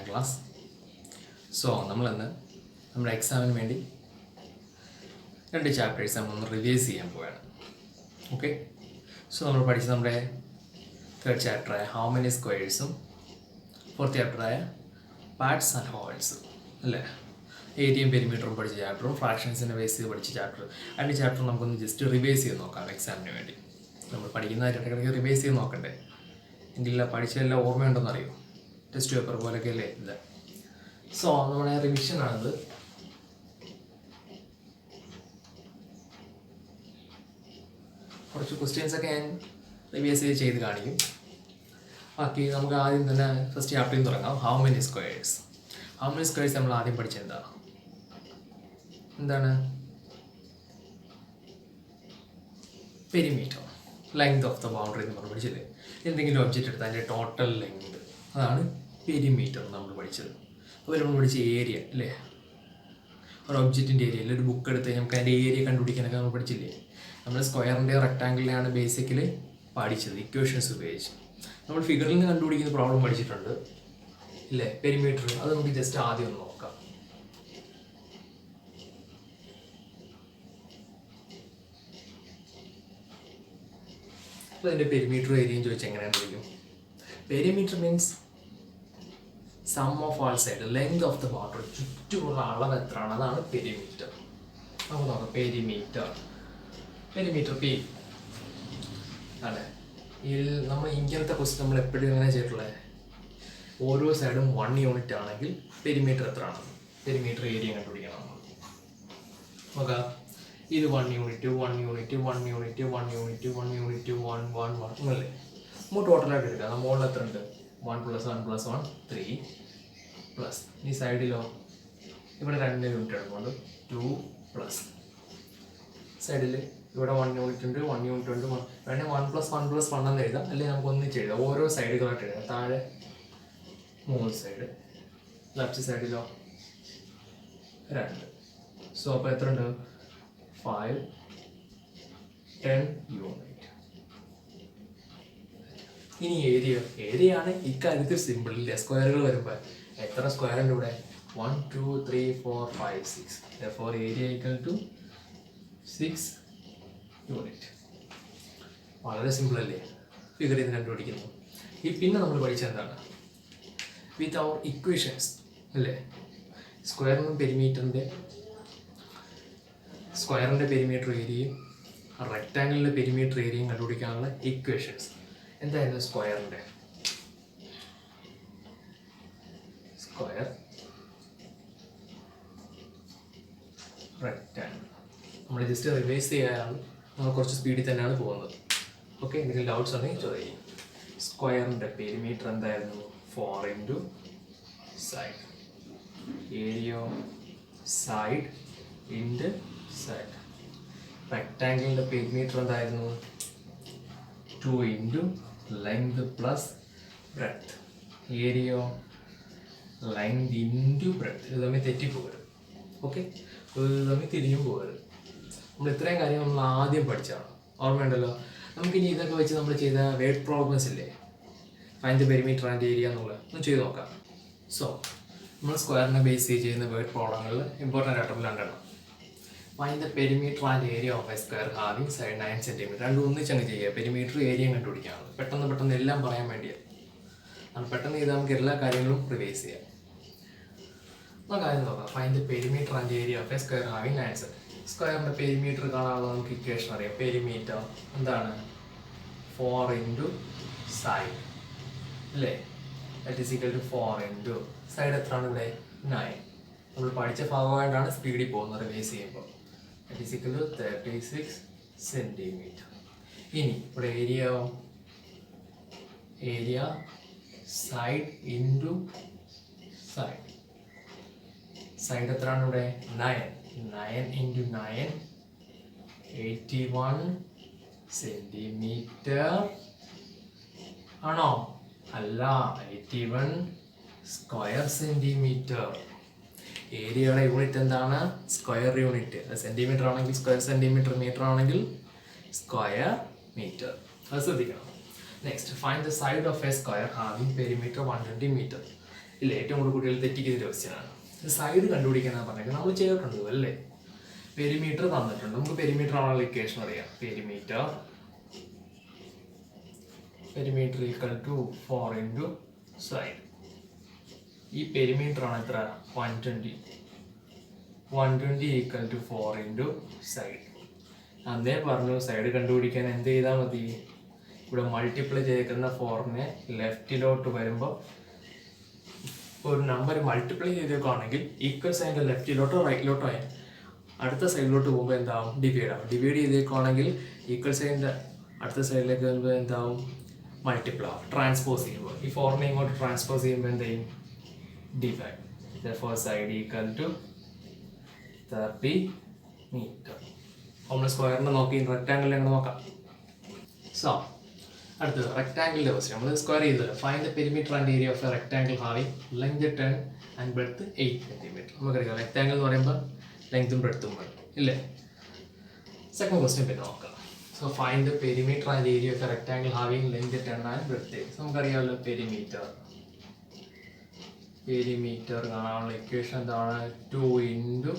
Class. So നമ്മളിന്ന് നമ്മുടെ എക്സാമിന് വേണ്ടി 2 ചാപ്റ്റേഴ്സ് നമ്മളൊന്ന് റിവൈസ് ചെയ്യാൻ പോവുകയാണ്. ഓക്കെ, സോ നമ്മൾ പഠിച്ച നമ്മുടെ 3rd ചാപ്റ്ററായ ഹൗ മെനി സ്ക്വയേഴ്സും 4th ചാപ്റ്ററായ പാർട്സ് ആൻഡ് ഹോൾസും അല്ലേ, ഏരിയയും പെരിമീറ്ററും പഠിച്ച ചാപ്റ്ററും ഫ്രാക്ഷൻസിനെ ബേസ് ചെയ്ത് പഠിച്ച ചാപ്റ്റർ. 2 ചാപ്റ്റർ നമുക്കൊന്ന് ജസ്റ്റ് റിവൈസ് ചെയ്ത് നോക്കാം എക്സാമിന് വേണ്ടി. നമ്മൾ പഠിക്കുന്നതായിട്ട് ഇടയ്ക്കിടയ്ക്ക് റിവൈസ് ചെയ്ത് നോക്കണ്ടേ, എങ്കിലില്ല പഠിച്ചതെല്ലാം ഓർമ്മയുണ്ടെന്ന് അറിയോ, ടെസ്റ്റ് പേപ്പർ പോലെയൊക്കെ അല്ലേ ഇത്. സോ നമ്മുടെ റിവിഷനാണിത്. കുറച്ച് ക്വസ്റ്റ്യൻസൊക്കെ ഞാൻ റിവൈസ് ചെയ്ത് കാണിക്കും. ബാക്കി നമുക്ക് ആദ്യം തന്നെ ഫസ്റ്റ് ചാപ്റ്ററിൽ നിന്ന് തുടങ്ങാം. How many squares. How many squares നമ്മൾ ആദ്യം പഠിച്ചത് എന്താണ്? Perimeter, length of the boundary എന്ന് നമ്മൾ പഠിച്ചില്ലേ. എന്തെങ്കിലും ഒബ്ജക്റ്റ് എടുത്താൽ അതിൻ്റെ ടോട്ടൽ ലെങ്ത്, അതാണ് പെരിമീറ്റർ നമ്മൾ പഠിച്ചത്. അതുപോലെ നമ്മൾ പഠിച്ച ഏരിയ അല്ലേ, ഒരു ഒബ്ജക്റ്റിൻ്റെ ഏരിയ അല്ലെ, ഒരു ബുക്ക് എടുത്ത് നമുക്ക് അതിൻ്റെ ഏരിയ കണ്ടുപിടിക്കാനൊക്കെ നമ്മൾ പഠിച്ചില്ലേ. നമ്മൾ സ്ക്വയറിൻ്റെയോ റെക്ടാങ്കിളിനെയാണ് ബേസിക്കലി പഠിച്ചത് ഇക്വേഷൻസ് ഉപയോഗിച്ച്. നമ്മൾ ഫിഗറിൽ നിന്ന് കണ്ടുപിടിക്കുന്ന പ്രോബ്ലം പഠിച്ചിട്ടുണ്ട് ഇല്ലേ, പെരിമീറ്റർ. അത് നമുക്ക് ജസ്റ്റ് ആദ്യം ഒന്ന് നോക്കാം. അപ്പോൾ അതിൻ്റെ പെരിമീറ്റർ ഏരിയയും ചോദിച്ചാൽ എങ്ങനെയാണ് വിളിക്കും? Perimeter means sum of all side, length of the boundary, ചുറ്റുമുള്ള അളവ് എത്രയാണ്, അതാണ് പെരിമീറ്റർ. നമുക്ക് നോക്കാം. പെരിമീറ്റർ പി അല്ലേ. നമ്മൾ ഇങ്ങനത്തെ ക്വസ്റ്റ്യൻ നമ്മൾ എപ്പോഴും എങ്ങനെ ചെയ്തിട്ടുള്ളത്, ഓരോ സൈഡും 1 യൂണിറ്റ് ആണെങ്കിൽ പെരിമീറ്റർ എത്രയാണ്, പെരിമീറ്റർ ഏരിയ കണ്ടുപിടിക്കണം നമ്മൾ. നോക്കാം, ഇത് 1 unit 1 unit 1 unit 1 unit 1 unit 1 1 1 അല്ലേ. നമ്മൾ ടോട്ടലായിട്ട് എടുക്കാം. മുകളിൽ എത്ര ഉണ്ട്? 1 + 1 + 1 3 പ്ലസ് ഈ സൈഡിലോ ഇവിടെ 2 യൂണിറ്റ് എടുക്കുന്നുണ്ട് 2 പ്ലസ് സൈഡിൽ ഇവിടെ 1 യൂണിറ്റ് ഉണ്ട് 1 യൂണിറ്റ് ഉണ്ട്. വേണേൽ 1 + 1 + 1 എന്ന് എഴുതാം, അല്ലെങ്കിൽ നമുക്ക് ഒന്നിച്ച് എഴുതാം. ഓരോ സൈഡുകളായിട്ട് എഴുതാം. താഴെ 3 സൈഡ്, ലെഫ്റ്റ് സൈഡിലോ 2. സോ അപ്പോൾ എത്ര ഉണ്ട്? 5 10 യൂണിറ്റ്. ഇനി ഏരിയ ആണ് ഇക്കാര്യത്തിൽ സിമ്പിൾ ഇല്ല. സ്ക്വയറുകൾ വരുമ്പോൾ എത്ര സ്ക്വയർ ഉണ്ട് ഇവിടെ? 1 2 3 4 5 6. therefore area = 6 unit. വളരെ സിമ്പിൾ അല്ലേ, ഫിഗർ ചെയ്ത് കണ്ടുപിടിക്കുന്നു. പിന്നെ നമ്മൾ പഠിച്ചത് എന്താണ്? വിത്ത് അവർ ഇക്വേഷൻസ് അല്ലേ, സ്ക്വയറിൻ്റെ പെരിമീറ്റർ ഏരിയയും റെക്ടാങ്കിളിൻ്റെ പെരിമീറ്റർ ഏരിയയും കണ്ടുപിടിക്കാനുള്ള ഇക്വേഷൻസ് എന്തായിരുന്നു? Square rectangle. നമ്മൾ ജസ്റ്റ് റിവൈസ് ചെയ്യാനാണ്, നമ്മൾ കുറച്ച് സ്പീഡിൽ തന്നെയാണ് പോകുന്നത്. ഓക്കെ, എന്തെങ്കിലും ഡൗട്ട്സ് ഉണ്ടെങ്കിൽ ചോദിക്കും. സ്ക്വയറിൻ്റെ പെരിമീറ്റർ എന്തായിരുന്നു? 4 × side, area side into side. റെക്ടാങ്കിളിൻ്റെ പെരിമീറ്റർ എന്തായിരുന്നു? 2 × length plus breadth, area length into breadth. ഇത് തമ്മിൽ തെറ്റിപ്പോകരുത്. ഓക്കെ, ഇത് തമ്മിൽ തിരിഞ്ഞും പോകരുത്. നമ്മൾ ഇത്രയും കാര്യം നമ്മൾ ആദ്യം പഠിച്ചതാണ്, ഓർമ്മയുണ്ടല്ലോ. നമുക്കിനി ഇതൊക്കെ വെച്ച് നമ്മൾ ചെയ്ത വേർഡ് പ്രോബ്ലംസ് ഇല്ലേ, find the perimeter and area എന്നുള്ളത് ഒന്ന് ചെയ്ത് നോക്കാം. സോ നമ്മൾ സ്ക്വയറിനെ ബേസ് ചെയ്യുന്ന വേർഡ് പ്രോബ്ലങ്ങളിൽ ഇമ്പോർട്ടൻ്റ് ആയിട്ടുള്ള 2 എണ്ണം. Find the perimeter and area of a square having side 9 centimetre. രണ്ടും ഒന്നിച്ചങ്ങ് ചെയ്യുക. പെരിമീറ്റർ ഏരിയയും കണ്ടുപിടിക്കാണ്. പെട്ടെന്ന് എല്ലാം പറയാൻ വേണ്ടിയാണ്. പെട്ടെന്ന് ചെയ്താൽ നമുക്ക് എല്ലാ കാര്യങ്ങളും റിവൈസ് ചെയ്യാം. നമുക്ക് ആദ്യം നോക്കാം. Find the perimeter and area of a square having 9 centimetre. സ്ക്വയറിൻ്റെ പെരിമീറ്റർ കാണാനുള്ള നമുക്ക് ഇക്വേഷൻ അറിയാം. പെരിമീറ്റർ എന്താണ്? 4 × സൈഡ് അല്ലേ, that is equal to 4 × side. എത്രയാണ് ഇവിടെ? 9. നമ്മൾ പഠിച്ച ഭാഗമായിട്ടാണ് സ്പീഡിൽ പോകുന്നത് റിവൈസ് ചെയ്യുമ്പോൾ. That is equal to 36 centimetre. ഇനി ഇവിടെ area side into side. Side എത്രയാണ് ഇവിടെ? 9 × 9 81 സെൻറ്റിമീറ്റർ ആണോ? അല്ല, 81 സ്ക്വയർ സെൻറ്റിമീറ്റർ. ഏരിയയുടെ യൂണിറ്റ് എന്താണ്? Square unit. സെൻറ്റിമീറ്റർ ആണെങ്കിൽ സ്ക്വയർ സെൻറ്റിമീറ്റർ, മീറ്റർ ആണെങ്കിൽ സ്ക്വയർ മീറ്റർ. അത് ശ്രദ്ധിക്കണം. Next, find the side of a square having perimeter 120 metre. ഇല്ല, ഏറ്റവും കൂടുതൽ കുട്ടികൾ തെറ്റിക്കുന്ന ഒരു ക്വസ്റ്റ്യനാണ്. സൈഡ് കണ്ടുപിടിക്കാനാണ് പറഞ്ഞത്. നമ്മൾ ചെയ്തിട്ടുണ്ട് അല്ലേ? പെരിമീറ്റർ തന്നിട്ടുണ്ട്. നമുക്ക് പെരിമീറ്റർ ആണുള്ള ഇക്വേഷൻ അറിയാം. Perimeter equal to 4 into side. ഈ പെരിമീറ്റർ ആണ് എത്ര? 120 ഈക്വൽ ടു 4 ഇൻറ്റു സൈഡ്. അന്നേ പറഞ്ഞു സൈഡ് കണ്ടുപിടിക്കാൻ എന്ത് ചെയ്താൽ മതി? ഇവിടെ മൾട്ടിപ്ലൈ ചെയ്തേക്കുന്ന 4നെ ലെഫ്റ്റിലോട്ട് വരുമ്പോൾ ഒരു നമ്പർ മൾട്ടിപ്ലൈ ചെയ്തേക്കുകയാണെങ്കിൽ ഈക്വൽ സൈഡിൻ്റെ ലെഫ്റ്റിലോട്ടോ റൈറ്റിലോട്ടോ ആയി അടുത്ത സൈഡിലോട്ട് പോകുമ്പോൾ എന്താവും? ഡിവൈഡ് ആവും. ഡിവൈഡ് ചെയ്തേക്കുകയാണെങ്കിൽ ഈക്വൽ സൈഡിൻ്റെ അടുത്ത സൈഡിലേക്ക് വരുമ്പോൾ എന്താവും? മൾട്ടിപ്ലൈ ആവും. ട്രാൻസ്പോസ് ചെയ്യുമ്പോൾ ഈ 4നെ ഇങ്ങോട്ട് ട്രാൻസ്പോസ് ചെയ്യുമ്പോൾ എന്ത് ചെയ്യും? Divide. therefore side equal to 30 meter. നമ്മൾ സ്ക്വയറിനെ നോക്കി റെക്ടാങ്കിളിനെ അങ്ങ് നോക്കാം. സോ അടുത്തത് റെക്ടാങ്കിളിൻ്റെ ക്വസ്റ്റ്യൻ. നമ്മൾ സ്ക്വയർ ചെയ്തല്ലോ. Find the perimeter and area of a rectangle having length 10 and breadth 8 centimetre. നമുക്കറിയാം റെക്ടാങ്കിൾ എന്ന് പറയുമ്പോൾ ലെങ്ത്തും ബ്രെഡ്ത്തും വേണം ഇല്ലേ? സെക്കൻഡ് ക്വസ്റ്റ്യൻ പിന്നെ നോക്കാം. So find the perimeter and area of a rectangle having length 10 and breadth 8. നമുക്കറിയാമല്ലോ പെരിമീറ്റർ കാണാനുള്ള ഇക്വേഷൻ എന്താണ്? 2 ഇൻറ്റു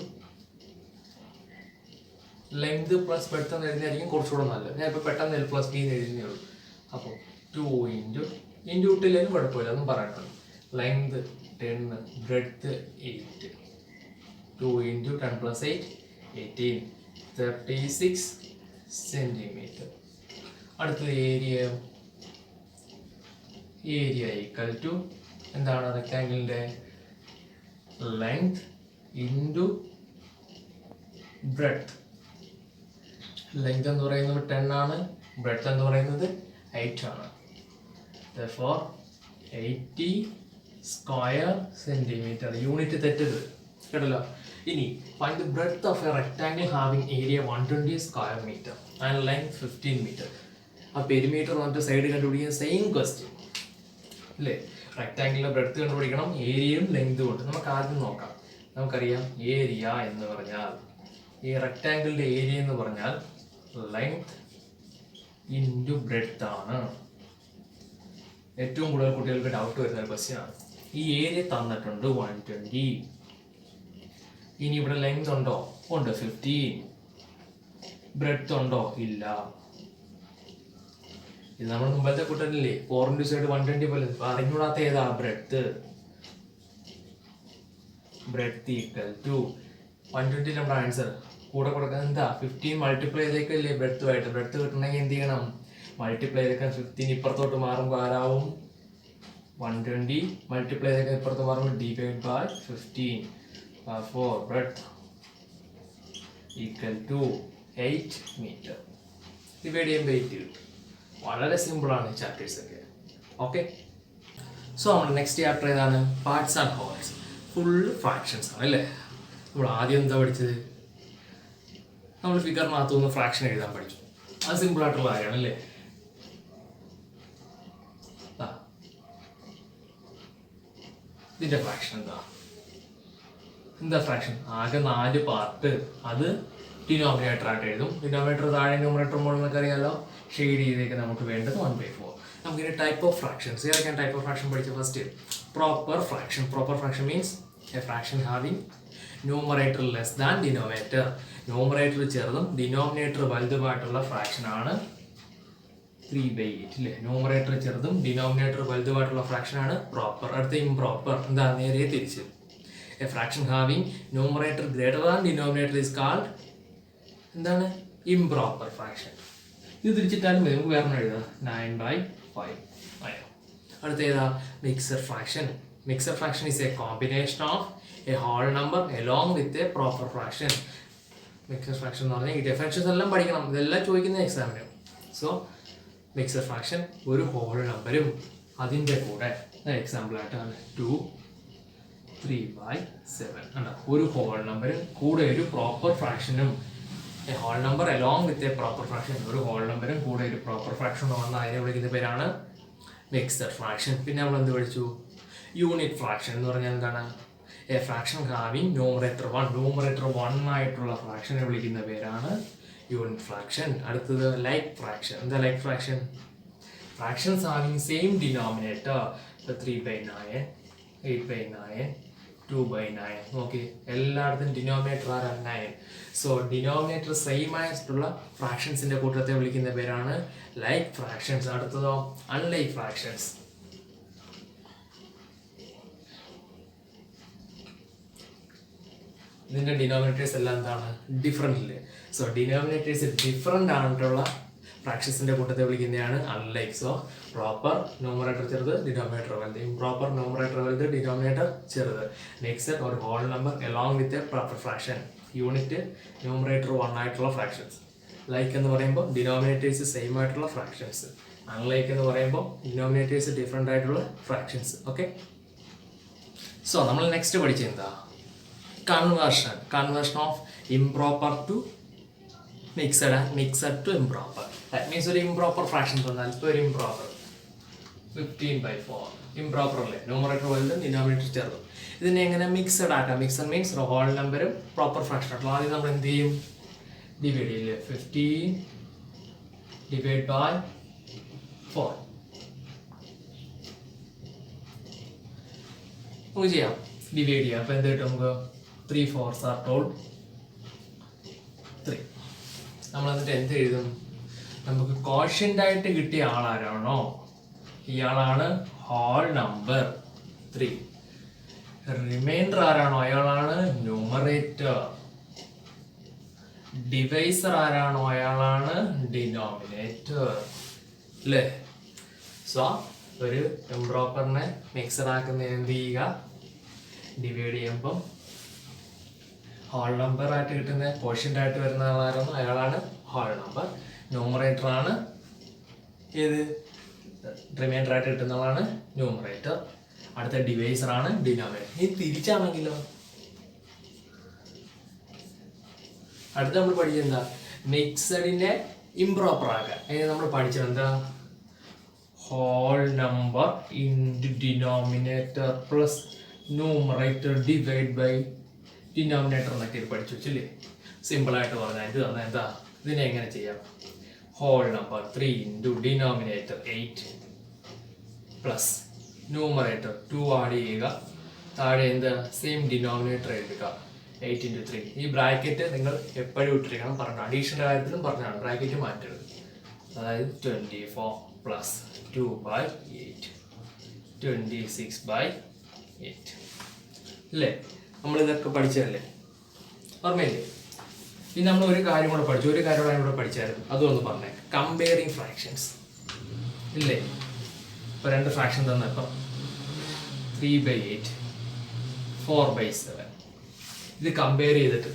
ലെങ്ത് പ്ലസ് ബ്രെഡ്ത്ത് എന്ന് എഴുതിയായിരിക്കും കുറച്ചുകൂടെ നല്ലത്. ഞാൻ ഇപ്പോൾ പെട്ടെന്ന് L + D എന്ന് എഴുതുന്നേ ഉള്ളൂ. അപ്പോൾ 2 ഇൻറ്റു ഇട്ടില്ലെങ്കിലും കുഴപ്പമില്ല, ഒന്നും പറയണ്ടല്ലോ. Length 10, breadth 8. 2 into 10 + 8 18, 36 centimetre. അടുത്തത് ഏരിയ ഈക്വൽ ടു എന്താണ്? റെക്ടാങ്കിളിൻ്റെ ലെങ്ത് ഇൻറ്റു ബ്രെഡ്ത്ത്. ലെങ്ത് എന്ന് പറയുന്നത് 10 ആണ്, ബ്രെഡ്ത്ത് എന്ന് പറയുന്നത് 8 ആണ്. therefore 80 square centimetre. യൂണിറ്റ് തെറ്റരുത് കേട്ടല്ലോ. ഇനി find the breadth of a rectangle having area 120 square metre and length 15 metre. ആ പെരിമീറ്റർ എന്നിട്ട് സൈഡ് കണ്ടുപിടിക്കുന്ന സെയിം ക്വസ്റ്റ്യൻ അല്ലേ? റെക്ടാങ്കിളിൻ്റെ ബ്രെഡ്ത്ത് കണ്ടുപിടിക്കണം, ഏരിയയും ലെങ്തും ഉണ്ട്. നമുക്ക് ആദ്യം നോക്കാം. നമുക്കറിയാം ഏരിയ എന്ന് പറഞ്ഞാൽ ഈ റെക്ടാങ്കിളിൻ്റെ ഏരിയ എന്ന് പറഞ്ഞാൽ ലെങ്ത് ഇൻറ്റു ബ്രെഡ്ത്ത് ആണ്. ഏറ്റവും കൂടുതൽ കുട്ടികൾക്ക് ഡൗട്ട് വരുന്ന ക്വസ്റ്റ്യൻ ആണ്. ഈ ഏരിയ തന്നിട്ടുണ്ട് 120. ഇനി ഇവിടെ ലെങ്ത് ഉണ്ടോ? ഉണ്ട് 15. ബ്രെഡ്ത്ത് ഉണ്ടോ? ഇല്ല. ഇത് നമ്മൾ മുമ്പത്തെ കൂട്ടല്ലേ 4 ഇൻറ്റു സൈഡ് 120 പോലെ. അറിഞ്ഞൂടാത്ത ഏതാ? Breadth equal to 120. നമ്മുടെ ആൻസർ കൂടെ കൊടുക്കുന്നത് എന്താ? 15 മൾട്ടിപ്ലൈ ചെയ്തേക്കല്ലേ ബ്രെഡ്ത്തുമായിട്ട്. ബ്രെഡ്ത്ത് കിട്ടണമെങ്കിൽ എന്ത് ചെയ്യണം? മൾട്ടിപ്ലൈ ചെയ്തേക്കാൻ 15 ഇപ്പുറത്തോട്ട് മാറുമ്പോൾ ആരാവും? 120 മൾട്ടിപ്ലൈ ചെയ്തേക്കാൻ ഇപ്പുറത്ത് മാറുമ്പോൾ divide by 15. therefore breadth equal to 8 meter. Divide ചെയ്യുമ്പോൾ 8 കിട്ടും. വളരെ സിമ്പിളാണ് ഈ ചാപ്റ്റേഴ്സ് ഒക്കെ. ഓക്കെ, സോ നമ്മുടെ നെക്സ്റ്റ് ചാപ്റ്റർ ഏതാണ്? Parts and wholes. Full fractions ആണ് അല്ലേ? നമ്മൾ ആദ്യം എന്താ പഠിച്ചത്? നമ്മൾ ഫിഗറിനകത്തു നിന്ന് ഫ്രാക്ഷൻ എഴുതാൻ പഠിച്ചു. അത് സിമ്പിളായിട്ടുള്ള കാര്യമാണ് അല്ലേ? ഇതിൻ്റെ ഫ്രാക്ഷൻ എന്താ ഫ്രാക്ഷൻ? ആകെ 4 പാർട്ട്. അത് ഡിനോമിനേറ്റർ ആയിട്ട് എഴുതും. ഡിനോമിനേറ്റർ താഴെ ന്യൂമറേറ്റർ മുകളിൽ അറിയാലോ. ഷെയ്ഡ് ചെയ്തേക്ക് നമുക്ക് വേണ്ടത് 1/4. നമുക്കിനി ടൈപ്പ് ഓഫ് ഫ്രാക്ഷൻസ് ഏതൊക്കെയാണ്? ടൈപ്പ് ഓഫ് ഫ്രാക്ഷൻ പഠിച്ച first proper fraction. Proper fraction means a fraction having numerator less than denominator. Numerator ചെറുതും ഡിനോമിനേറ്റർ വലുതുമായിട്ടുള്ള ഫ്രാക്ഷനാണ് 3/8 അല്ലേ? ന്യൂമറേറ്റർ ചെറുതും ഡിനോമിനേറ്റർ വലുതുമായിട്ടുള്ള ഫ്രാക്ഷനാണ് പ്രോപ്പർ. അടുത്ത ഇംപ്രോപ്പർ. എന്താ? നേരെ തിരിച്ച്. A fraction having numerator greater than denominator is called എന്താണ്? Improper fraction. ഇത് തിരിച്ചിട്ടാലും നമുക്ക് വേറെ എഴുതാം. 9/5 ആയോ? അടുത്ത ഏതാ? Mixed fraction. Mixed fraction is A combination of a whole number along with a proper fraction. Mixed fraction എന്ന് പറഞ്ഞാൽ ഈ ഡിഫറൻഷ്യസ് എല്ലാം പഠിക്കണം. ഇതെല്ലാം ചോദിക്കുന്ന എക്സാമിന്. സോ മിക്സഡ് ഫ്രാക്ഷൻ ഒരു ഹോൾ നമ്പരും അതിൻ്റെ കൂടെ എക്സാമ്പിളായിട്ടാണ് 2, 3/7 ആണ്. ഒരു ഹോൾ നമ്പരും കൂടെ ഒരു പ്രോപ്പർ ഫ്രാക്ഷനും. A whole number along with a proper fraction. ഒരു ഹോൾ നമ്പരും കൂടെ ഒരു പ്രോപ്പർ ഫ്രാക്ഷനും വന്ന അതിനെ വിളിക്കുന്ന പേരാണ് മിക്സഡ് ഫ്രാക്ഷൻ. പിന്നെ നമ്മൾ എന്ത് പഠിച്ചു? യൂണിറ്റ് ഫ്രാക്ഷൻ എന്ന് പറഞ്ഞാൽ എന്താണ്? A fraction having numerator 1. Numerator 1 ആയിട്ടുള്ള ഫ്രാക്ഷനെ വിളിക്കുന്ന പേരാണ് യൂണിറ്റ് ഫ്രാക്ഷൻ. അടുത്തത് ലൈക്ക് ഫ്രാക്ഷൻ. എന്താ like fraction? Fractions having same denominator. 3/9 8/9, 2/9. നോക്കി എല്ലായിടത്തും ഡിനോമിനേറ്റർ ആരാ 9. സോ ഡിനോമിനേറ്റർ സെയിം ആയിട്ടുള്ള ഫ്രാക്ഷൻസിന്റെ കൂട്ടത്തെ വിളിക്കുന്ന പേരാണ് ലൈക്ക് ഫ്രാക്ഷൻസ്. അടുത്തതോ അൺലൈക്ക് ഫ്രാക്ഷൻസ്. ഇതിന്റെ ഡിനോമിനേറ്റേഴ്സ് എല്ലാം എന്താണ് ഡിഫറെന്റ്. സോ ഡിനോമിനേറ്റേഴ്സ് ഡിഫറെന്റ് ആയിട്ടുള്ള ഫ്രാക്ഷൻസിന്റെ കൂട്ടത്തെ വിളിക്കുന്നതാണ് അൺലൈക്ക്. സോ പ്രോപ്പർ ന്യൂമറേറ്റർ ചെറുത്, ഡിനോമിനേറ്റർ വലുത്. ഇംപ്രോപ്പർ ന്യൂമറേറ്റർ വലുത്, ഡിനോമിനേറ്റർ ചെറുത്. നെക്സ്റ്റ് ഒരു whole number along with a proper fraction. Unit numerator 1 ആയിട്ടുള്ള ഫ്രാക്ഷൻസ്. ലൈക്ക് എന്ന് പറയുമ്പോൾ ഡിനോമിനേറ്റേഴ്സ് സെയിം ആയിട്ടുള്ള ഫ്രാക്ഷൻസ്. അൺലൈക്ക് എന്ന് പറയുമ്പോൾ ഡിനോമിനേറ്റേഴ്സ് ഡിഫറെന്റ് ആയിട്ടുള്ള ഫ്രാക്ഷൻസ്. ഓക്കെ. സോ നമ്മൾ നെക്സ്റ്റ് പഠിച്ചത് എന്താ? Conversion of improper to mixed and mixed to improper. That means ഒരു ഇംപ്രോപ്പർ ഫ്രാക്ഷൻ തന്നാൽ ഇപ്പോൾ ഒരു ഇംപ്രോപ്പർ 15/4 ഇംപ്രോപ്പർ അല്ലേ, ന്യൂമറേറ്റർ വലുതും ഡിനോമിനേറ്റർ ചെറുതും. ഇതിനെ എങ്ങനെ മിക്സഡ് ആക്കാം? മിക്സഡ് മീൻസ് ഹോൾ നമ്പറും പ്രോപ്പർ ഫ്രാക്ഷൻ ആയിട്ടുള്ള. ആദ്യം നമ്മൾ എന്ത് ചെയ്യും? ഡിവൈഡ് ചെയ്യില്ലേ? 15 ഡിവൈഡ് ബൈ 4 നമുക്ക് ചെയ്യാം. ഡിവൈഡ് ചെയ്യാം. അപ്പോൾ എന്ത് കിട്ടും നമുക്ക്? 3 4s are told 3. നമ്മൾ എന്നിട്ട് എന്ത് എഴുതും? നമുക്ക് കോഷ്യന്റ് ആയിട്ട് കിട്ടിയ ആളാരാണോ ഇയാളാണ് ഹോൾ നമ്പർ 3. റിമൈൻഡർ ആരാണോ അയാളാണ് ന്യൂമറേറ്റർ. ഡിവൈസർ ആരാണോ അയാളാണ് ഡിനോമിനേറ്റർ. അല്ലേ? സോ ഒരു ഇംപ്രോപ്പറിനെ മിക്സഡ് ആക്കുന്നതിന് എന്ത് ചെയ്യുക? ഡിവൈഡ് ചെയ്യുമ്പം ഹോൾ നമ്പർ ആയിട്ട് കിട്ടുന്ന കോഷ്യന്റ് ആയിട്ട് വരുന്ന ആളായിരുന്നു അയാളാണ് ഹോൾ നമ്പർ. ന്യൂമറേറ്റർ ആണ് ഏത്? റിമൈൻഡർ ആയിട്ട് കിട്ടുന്ന ആളാണ് ന്യൂമറേറ്റർ. അടുത്ത ഡിവൈസർ ആണ് ഡിനോമിനേറ്റർ. ഈ തിരിച്ചാണെങ്കിലോ? അടുത്ത നമ്മൾ പഠിച്ചത് എന്താ? മിക്സഡിനെ ഇംപ്രോപ്പർ ആക്കാൻ. അതിന് നമ്മൾ പഠിച്ചത് എന്താ? Whole number into denominator plus numerator divide by denominator എന്നൊക്കെ ഇത് പഠിച്ചു വെച്ചില്ലേ? സിമ്പിളായിട്ട് പറഞ്ഞാൽ ഇത് തന്നെ എന്താ? ഇതിനെ എങ്ങനെ ചെയ്യാം? Whole number 3 into denominator 8 plus numerator 2 add ചെയ്യുക. താഴെ എന്താ? സെയിം ഡിനോമിനേറ്റർ എടുക്കുക. 8 × 3. ഈ ബ്രാക്കറ്റ് നിങ്ങൾ എപ്പോഴും ഇട്ടിരിക്കണം. പറഞ്ഞു അഡീഷണൽ കാര്യത്തിലും പറഞ്ഞാണ് ബ്രാക്കറ്റ് മാറ്റരുത്. അതായത് 24 പ്ലസ് 2/8 26/8 അല്ലേ? നമ്മളിതൊക്കെ പഠിച്ചതല്ലേ? ഓർമ്മയില്ലേ? ഇനി നമ്മൾ ഒരു കാര്യം കൂടെ പഠിച്ചു. ഒരു കാര്യം കൂടെ പഠിച്ചായിരുന്നു. അതൊന്ന് പറഞ്ഞേ. കമ്പയറിങ് ഫ്രാക്ഷൻസ് ഇല്ലേ? ഇപ്പോൾ 2 ഫ്രാക്ഷൻ തന്നപ്പം 3/8 4/7 ഇത് കമ്പയർ ചെയ്തിട്ട്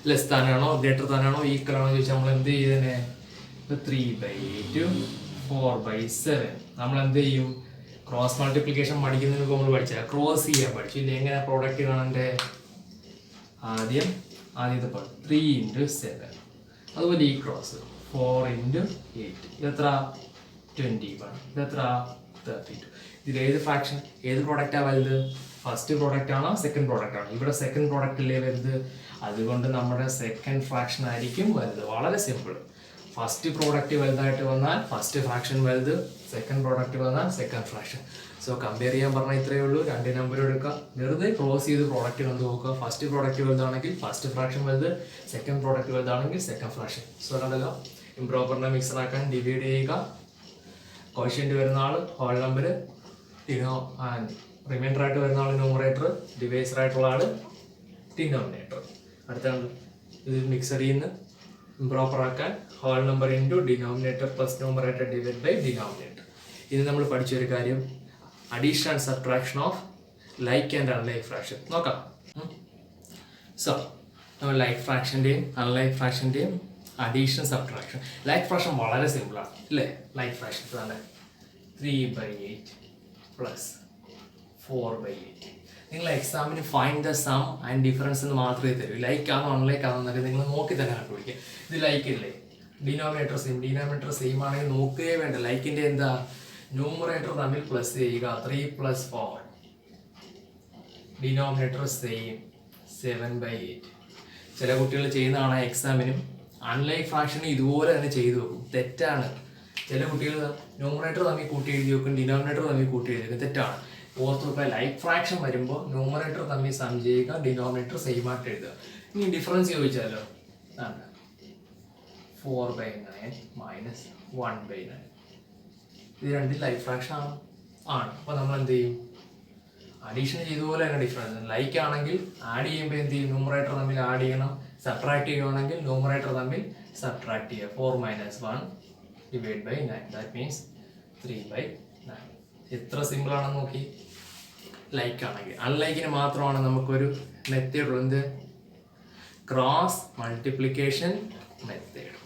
ലെസ് താനാണോ ഗ്രേറ്റർ താനാണോ ഈക്വൽ ആണോ ചോദിച്ചാൽ നമ്മൾ എന്ത് ചെയ്തേ? 3/8 4/7 നമ്മൾ എന്ത് ചെയ്യും? ക്രോസ് മൾട്ടിപ്ലിക്കേഷൻ പഠിക്കുന്നതിന് മുമ്പ് നമ്മൾ പഠിച്ചാൽ ക്രോസ് ചെയ്യാൻ പഠിച്ചു ഇല്ല? എങ്ങനെ പ്രോഡക്റ്റ് കാണണ്ടേ? ആദ്യത്തെ പാർട്ട് 3 × 7. അതുപോലെ ഈ ക്രോസ് 4 × 8 ഇതെത്ര? 21. ഇതെത്ര? 32. ഇതിൽ ഏത് ഫ്രാക്ഷൻ ഏത് പ്രോഡക്റ്റാണ് വലുത്? ഫസ്റ്റ് പ്രോഡക്റ്റ് ആണോ സെക്കൻഡ് പ്രോഡക്റ്റ് ആണോ? ഇവിടെ സെക്കൻഡ് പ്രോഡക്റ്റ് അല്ലേ വലുത്. അതുകൊണ്ട് നമ്മുടെ സെക്കൻഡ് ഫ്രാക്ഷൻ ആയിരിക്കും വലുത്. വളരെ സിമ്പിൾ. ഫസ്റ്റ് പ്രോഡക്റ്റ് വലുതായിട്ട് വന്നാൽ ഫസ്റ്റ് ഫ്രാക്ഷൻ വലുത്, സെക്കൻഡ് പ്രോഡക്റ്റ് വന്നാൽ സെക്കൻഡ് ഫ്രാക്ഷൻ. സോ കമ്പയർ ചെയ്യാൻ പറഞ്ഞാൽ ഇത്രയേ ഉള്ളൂ. 2 നമ്പർ എടുക്കുക, വെറുതെ ക്ലോസ് ചെയ്ത് പ്രോഡക്റ്റ് കണ്ടു നോക്കുക. ഫസ്റ്റ് പ്രോഡക്റ്റ് വലുതാണെങ്കിൽ ഫസ്റ്റ് ഫ്രാക്ഷൻ വലുത്, സെക്കൻഡ് പ്രോഡക്റ്റ് വലുതാണെങ്കിൽ സെക്കൻഡ് ഫ്രാക്ഷൻ. സോ കണ്ടല്ലോ, ഇംപ്രോപ്പറിനെ മിക്സർ ആക്കാൻ ഡിവൈഡ് ചെയ്യുക. കോഷ്യന്റ് വരുന്ന ആൾ ഹോൾ നമ്പർ, റിമൈൻഡർ ആയിട്ട് വരുന്ന ആൾ ന്യൂമറേറ്റർ, ഡിവൈസർ ആയിട്ടുള്ള ആൾ ഡിനോമിനേറ്റർ. അടുത്താണ് ഇത് മിക്സർ ചെയ്യുന്ന ഇംപ്രോപ്പർ ആക്കാൻ whole number into denominator plus numerator divide by denominator. ഇത് നമ്മൾ പഠിച്ചൊരു കാര്യം, addition and subtraction of like and unlike fraction. നോക്കാം. സോ നമ്മൾ ലൈക്ക് ഫ്രാക്ഷൻ്റെയും അൺലൈക്ക് ഫ്രാക്ഷൻ്റെയും അഡീഷൻ സബ്ട്രാക്ഷൻ. ലൈക്ക് ഫ്രാക്ഷൻ വളരെ സിമ്പിളാണ് അല്ലേ? ലൈക്ക് ഫ്രാക്ഷൻ തന്നെ 3/8 പ്ലസ് 4/8. നിങ്ങൾ എക്സാമിന് find the sum and difference എന്ന് മാത്രമേ തരൂ. ലൈക്ക് ആണോ അൺലൈക്ക് ആണോ എന്നൊക്കെ നിങ്ങൾ നോക്കി തന്നെ കണ്ടുപിടിക്കുക. ഇത് ലൈക്ക് ഇല്ലേ? ഡിനോമിനേറ്റർ സെയിം ആണെങ്കിൽ നോക്കുകയേ വേണ്ട. ലൈക്കിൻ്റെ എന്താ? ന്യൂമറേറ്റർ തമ്മിൽ പ്ലസ് ചെയ്യുക, 3 + 4. Denominator same 7/8. ചില കുട്ടികൾ ചെയ്യുന്നതാണ് എക്സാമിനും. അൺലൈക്ക് ഫ്രാക്ഷന് ഇതുപോലെ തന്നെ ചെയ്തു വെക്കും. തെറ്റാണ്. ചില കുട്ടികൾ ന്യൂമറേറ്റർ തമ്മിൽ കൂട്ടി എഴുതി വെക്കും, ഡിനോമിനേറ്റർ തമ്മിൽ കൂട്ടി എഴുതി വെക്കും. തെറ്റാണ്. ഓർത്ത് വെക്കുക, ലൈക്ക് ഫ്രാക്ഷൻ വരുമ്പോൾ ന്യൂമറേറ്റർ തമ്മിൽ സം ചെയ്യുക, ഡിനോമിനേറ്റർ സെയിം ആയിട്ട് എഴുതുക. ഇനി ഡിഫറൻസ് ചോദിച്ചാലോ, 4/9 മൈനസ് 1/9. ഇത് രണ്ടും ലൈക്ക് ഫ്രാക്ഷൻ ആണ്. അപ്പോൾ നമ്മൾ എന്ത് ചെയ്യും? അഡീഷൻ ചെയ്തതുപോലെ തന്നെ ഡിഫറൻസ്. ലൈക്ക് ആണെങ്കിൽ ആഡ് ചെയ്യുമ്പോൾ എന്ത് ചെയ്യും? ന്യൂമറേറ്റർ തമ്മിൽ ആഡ് ചെയ്യണം. സബ്ട്രാക്ട് ചെയ്യുകയാണെങ്കിൽ ന്യൂമറേറ്റർ തമ്മിൽ സബ്ട്രാക്ട് ചെയ്യുക. 4 - 1 ഡിവൈഡ് ബൈ 9. That means 3/9. എത്ര സിമ്പിൾ ആണെന്ന് നോക്കി. ലൈക്ക് ആണെങ്കിൽ. അൺലൈക്കിന് മാത്രമാണ് നമുക്കൊരു മെത്തേഡ് ഉള്ളത്. എന്ത്? Cross multiplication method.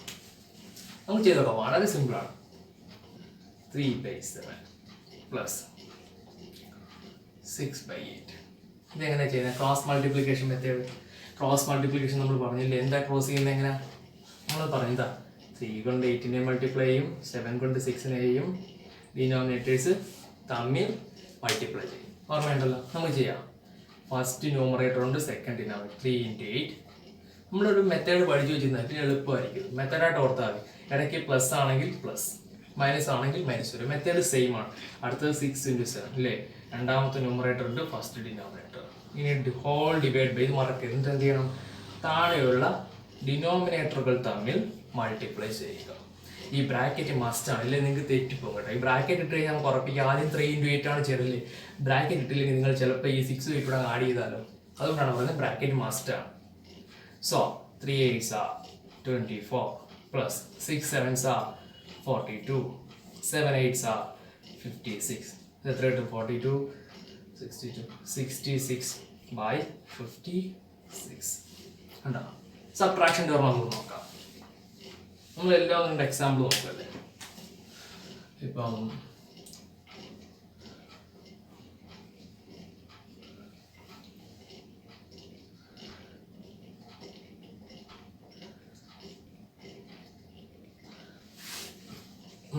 നമുക്ക് ചെയ്തോക്കാം. വളരെ സിമ്പിളാണ്. 3/7 പ്ലസ് 6/8. ഇതെങ്ങനെ ചെയ്യുന്നത്? Cross multiplication method. Cross multiplication നമ്മൾ പറഞ്ഞില്ലേ, എന്താ ക്രോസ് ചെയ്യുന്നത്? എങ്ങനെ നമ്മൾ പറഞ്ഞതാ, 3 കൊണ്ട് 8നെ മൾട്ടിപ്ലൈ ചെയ്യും, 7 കൊണ്ട് 6നെ ചെയ്യും, ഡിനോമിനേറ്റേഴ്സ് തമ്മിൽ മൾട്ടിപ്ലൈ ചെയ്യും. ഓർമ്മയുണ്ടല്ലോ? നമുക്ക് ചെയ്യാം. ഫസ്റ്റ് ന്യൂമറേറ്റർ ഉണ്ട്, സെക്കൻഡ് ഡിനോമിനേറ്റർ. 3 × 8. നമ്മളൊരു മെത്തേഡ് പഠിച്ചു വെച്ചിരുന്നാൽ എളുപ്പമായിരിക്കും. മെത്തേഡായിട്ട് ഓർത്താൽ മതി. ഇടയ്ക്ക് പ്ലസ് ആണെങ്കിൽ പ്ലസ്, മൈനസ് ആണെങ്കിൽ മൈനസ് വരും. മെത്തേഡ് സെയിം ആണ്. അടുത്തത് 6 × 7 അല്ലേ? രണ്ടാമത്തെ ന്യൂമറേറ്റർ ഉണ്ട്, ഫസ്റ്റ് ഡിനോമിനേറ്റർ. ഇനി ഹോൾ ഡിവൈഡ് ബൈ. ഇത് മറക്കരുത്. എന്നിട്ട് എന്ത് ചെയ്യണം? താഴെയുള്ള ഡിനോമിനേറ്ററുകൾ തമ്മിൽ മൾട്ടിപ്ലൈ ചെയ്യുക. ഈ ബ്രാക്കറ്റ് മസ്റ്റ് ആണ്, ഇല്ലെങ്കിൽ നിങ്ങൾക്ക് തെറ്റിപ്പോകും കേട്ടോ. ഈ ബ്രാക്കറ്റ് ഇട്ട് കഴിഞ്ഞാൽ നമുക്ക് ഉറപ്പിക്കുക ആദ്യം 3 × 8 ആണ് ചെയ്തല്ലേ. ബ്രാക്കറ്റ് ഇട്ടില്ലെങ്കിൽ നിങ്ങൾ ചിലപ്പോൾ ഈ 6 ഇവിടെ ആഡ് ചെയ്താലോ. അതുകൊണ്ടാണ് പറയുന്നത് ബ്രാക്കറ്റ് മസ്റ്റ് ആണ്. So 3 × 8 are 24 plus 6 × 7 are 42, 7 × 8 are 56. എത്ര കിട്ടും? 42, 62, 66/56. കണ്ടോ? സബ്ട്രാക്ഷൻ ഓർമ്മ നമുക്ക് നോക്കാം. നമ്മളെല്ലാം നിങ്ങളുടെ എക്സാമ്പിൾ നോക്കല്ലേ. ഇപ്പം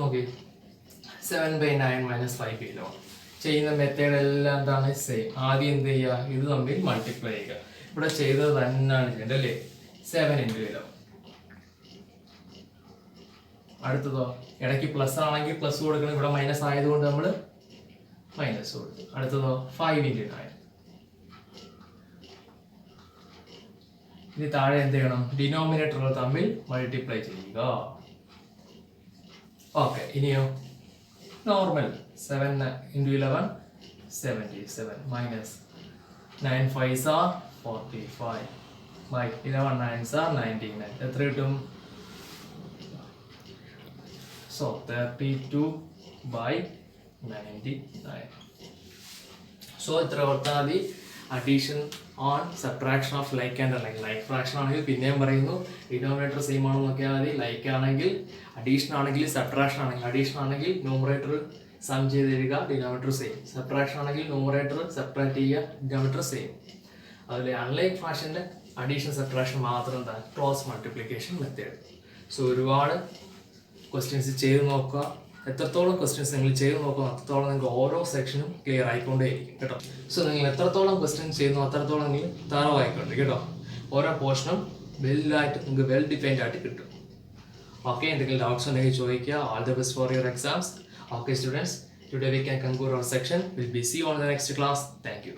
നോക്കി, 7/9 മൈനസ് 5 ചെയ്യുന്ന മെത്തേഡ് എല്ലാം എന്താണ്? സെയിം. ആദ്യം എന്ത് ചെയ്യുക? ഇത് തമ്മിൽ മൾട്ടിപ്ലൈ ചെയ്യുക. ഇവിടെ ചെയ്തത് തന്നെയാണ് ചെയ്യേണ്ടത് അല്ലേ? 7 × 11. അടുത്തതോ, ഇടയ്ക്ക് പ്ലസ് ആണെങ്കിൽ പ്ലസ് കൊടുക്കണം. ഇവിടെ മൈനസ് ആയതുകൊണ്ട് നമ്മൾ മൈനസ് കൊടുത്തു. അടുത്തതോ 5 × 9. ഇനി താഴെ എന്ത് ചെയ്യണം? ഡിനോമിനേറ്ററുകൾ തമ്മിൽ മൾട്ടിപ്ലൈ ചെയ്യുക. ഓക്കെ. ഇനിയോ normal 7 × 11 77 minus 9 5s are 45 by 11 9s are 99. എത്ര കിട്ടും? So 32/99. So ഇത്ര ഓർത്താൽ മതി. Addition on subtraction of like and unlike. Like fraction ആണെങ്കിൽ പിന്നെയും പറയുന്നു ഡിനോമിനേറ്റർ സെയിം ആണെന്ന് നോക്കിയാൽ മതി. ലൈക്ക് ആണെങ്കിൽ അഡീഷൻ ആണെങ്കിൽ സബ്ട്രാക്ഷൻ ആണെങ്കിൽ, അഡീഷൻ ആണെങ്കിൽ ന്യൂമറേറ്റർ സം ചെയ്ത് തരിക, ഡിനോമിനേറ്റർ സെയിം. സബ്ട്രാക്ഷൻ ആണെങ്കിൽ ന്യൂമറേറ്റർ സബ്ട്രാക്ട് ചെയ്യുക, ഡിനോമിനേറ്റർ സെയിം. അതിൽ അൺലൈക്ക് ഫ്രാക്ഷൻ്റെ അഡീഷൻ സബ്ട്രാക്ഷൻ മാത്രം എന്താ? Cross multiplication method. സോ ഒരുപാട് ക്വസ്റ്റ്യൻസ് ചെയ്ത് നോക്കുക. എത്രത്തോളം ക്വസ്റ്റ്യൻസ് നിങ്ങൾ ചെയ്ത് നോക്കുക അത്രത്തോളം നിങ്ങൾക്ക് ഓരോ സെക്ഷനും ക്ലിയർ ആയിക്കൊണ്ടേയിരിക്കും കേട്ടോ. സോ നിങ്ങൾ എത്രത്തോളം ക്വസ്റ്റ്യൻസ് ചെയ്യുന്നു അത്രത്തോളം നിങ്ങൾ താറവായിക്കൊണ്ട് കേട്ടോ. ഓരോ പോർഷനും വെല്ലായിട്ട് നിങ്ങൾക്ക് വെൽ ഡിഫൈൻഡ് ആയിട്ട് കിട്ടും. ഓക്കെ. എന്തെങ്കിലും ഡൗട്ട്സ് ഉണ്ടെങ്കിൽ ചോദിക്കുക. All the best for your exams. Okay students, today we can conclude our section. We'll be see you on the next class. Thank you.